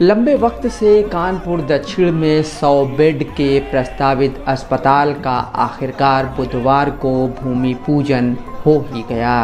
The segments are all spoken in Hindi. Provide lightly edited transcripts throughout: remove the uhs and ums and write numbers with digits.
लंबे वक्त से कानपुर दक्षिण में 100 बेड के प्रस्तावित अस्पताल का आखिरकार बुधवार को भूमि पूजन हो ही गया।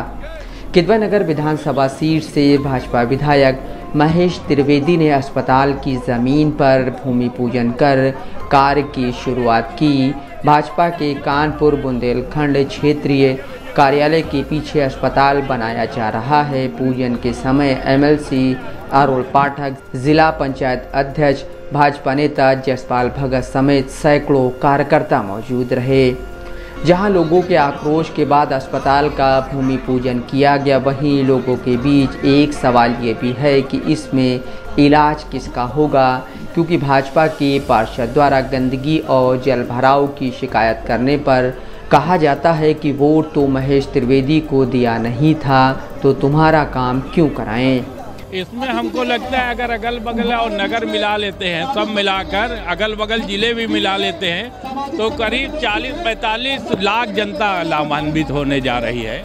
किदवई नगर विधानसभा सीट से भाजपा विधायक महेश त्रिवेदी ने अस्पताल की ज़मीन पर भूमि पूजन कर कार्य की शुरुआत की। भाजपा के कानपुर बुंदेलखंड क्षेत्रीय कार्यालय के पीछे अस्पताल बनाया जा रहा है। पूजन के समय एमएलसी अरुण पाठक, जिला पंचायत अध्यक्ष, भाजपा नेता जसपाल भगत समेत सैकड़ों कार्यकर्ता मौजूद रहे। जहां लोगों के आक्रोश के बाद अस्पताल का भूमि पूजन किया गया, वहीं लोगों के बीच एक सवाल ये भी है कि इसमें इलाज किसका होगा, क्योंकि भाजपा के पार्षद द्वारा गंदगी और जलभराव की शिकायत करने पर कहा जाता है कि वोट तो महेश त्रिवेदी को दिया नहीं था, तो तुम्हारा काम क्यों कराएं। इसमें हमको लगता है अगर अगल बगल और नगर मिला लेते हैं, सब मिलाकर अगल बगल जिले भी मिला लेते हैं, तो करीब 40-45 लाख जनता लाभान्वित होने जा रही है।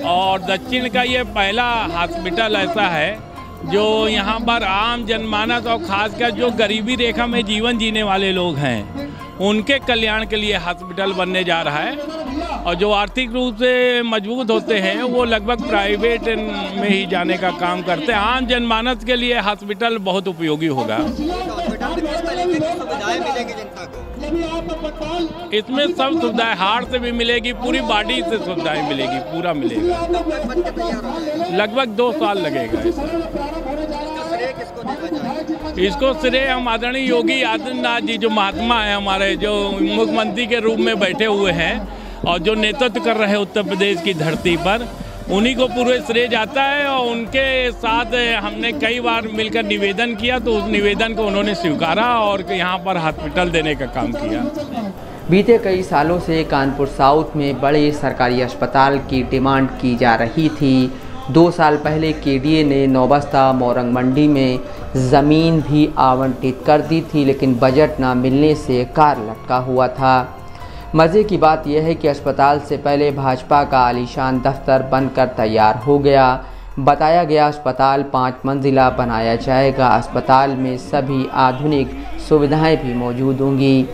और दक्षिण का ये पहला हॉस्पिटल ऐसा है जो यहाँ पर आम जनमानस और खासकर जो गरीबी रेखा में जीवन जीने वाले लोग हैं, उनके कल्याण के लिए हॉस्पिटल बनने जा रहा है। और जो आर्थिक रूप से मजबूत होते हैं वो लगभग प्राइवेट में ही जाने का काम करते हैं। आम जनमानस के लिए हॉस्पिटल बहुत उपयोगी होगा। इसमें सब सुविधाएं हार्ट से भी मिलेगी, पूरी बॉडी से सुविधाएं मिलेगी, पूरा मिलेगा। लगभग 2 साल लगेगा। इसको श्रेय हम आदरणीय योगी आदित्यनाथ जी, जो महात्मा है हमारे, जो मुख्यमंत्री के रूप में बैठे हुए हैं और जो नेतृत्व कर रहे हैं उत्तर प्रदेश की धरती पर, उन्हीं को पूरे श्रेय जाता है। और उनके साथ हमने कई बार मिलकर निवेदन किया, तो उस निवेदन को उन्होंने स्वीकारा और यहाँ पर हॉस्पिटल देने का काम किया। बीते कई सालों से कानपुर साउथ में बड़े सरकारी अस्पताल की डिमांड की जा रही थी। 2 साल पहले केडीए ने नौबस्ता मोरंग मंडी में ज़मीन भी आवंटित कर दी थी, लेकिन बजट न मिलने से कार्य लटका हुआ था। मज़े की बात यह है कि अस्पताल से पहले भाजपा का आलीशान दफ्तर बनकर तैयार हो गया। बताया गया अस्पताल 5 मंजिला बनाया जाएगा। अस्पताल में सभी आधुनिक सुविधाएं भी मौजूद होंगी।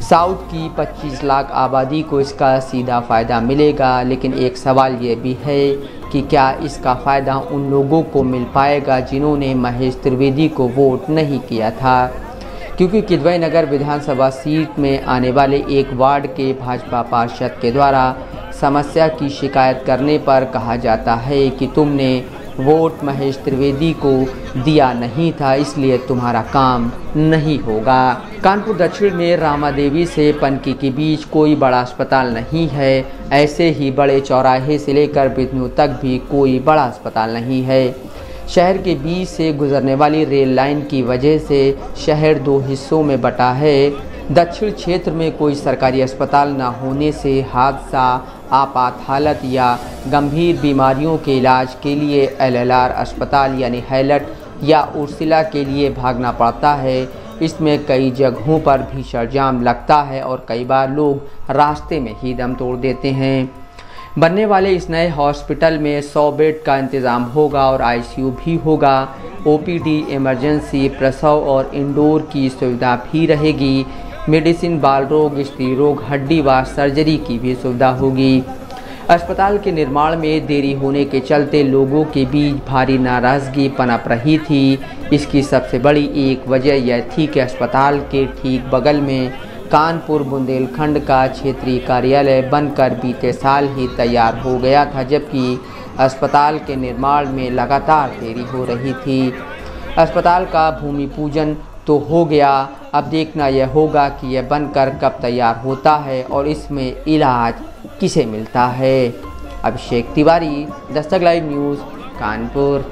साउथ की 25 लाख आबादी को इसका सीधा फ़ायदा मिलेगा, लेकिन एक सवाल ये भी है कि क्या इसका फ़ायदा उन लोगों को मिल पाएगा जिन्होंने महेश त्रिवेदी को वोट नहीं किया था, क्योंकि किदवई नगर विधानसभा सीट में आने वाले एक वार्ड के भाजपा पार्षद के द्वारा समस्या की शिकायत करने पर कहा जाता है कि तुमने वोट महेश त्रिवेदी को दिया नहीं था, इसलिए तुम्हारा काम नहीं होगा। कानपुर दक्षिण में रामादेवी से पनकी के बीच कोई बड़ा अस्पताल नहीं है। ऐसे ही बड़े चौराहे से लेकर बिजनू तक भी कोई बड़ा अस्पताल नहीं है। शहर के बीच से गुजरने वाली रेल लाइन की वजह से शहर 2 हिस्सों में बटा है। दक्षिण क्षेत्र में कोई सरकारी अस्पताल न होने से हादसा, आपात हालत या गंभीर बीमारियों के इलाज के लिए LLR अस्पताल यानी हैलट या उर्सिला के लिए भागना पड़ता है। इसमें कई जगहों पर भीषण जाम लगता है और कई बार लोग रास्ते में ही दम तोड़ देते हैं। बनने वाले इस नए हॉस्पिटल में 100 बेड का इंतज़ाम होगा और ICU भी होगा। OPD, इमरजेंसी, प्रसव और इंडोर की सुविधा भी रहेगी। मेडिसिन, बाल रोग, स्त्री रोग, हड्डी व सर्जरी की भी सुविधा होगी। अस्पताल के निर्माण में देरी होने के चलते लोगों के बीच भारी नाराज़गी पनप रही थी। इसकी सबसे बड़ी एक वजह यह थी कि अस्पताल के ठीक बगल में कानपुर बुंदेलखंड का क्षेत्रीय कार्यालय बनकर बीते साल ही तैयार हो गया था, जबकि अस्पताल के निर्माण में लगातार देरी हो रही थी। अस्पताल का भूमि पूजन तो हो गया, अब देखना यह होगा कि यह बनकर कब तैयार होता है और इसमें इलाज किसे मिलता है। Abhishek Tiwari, Dastak live news, Kanpur.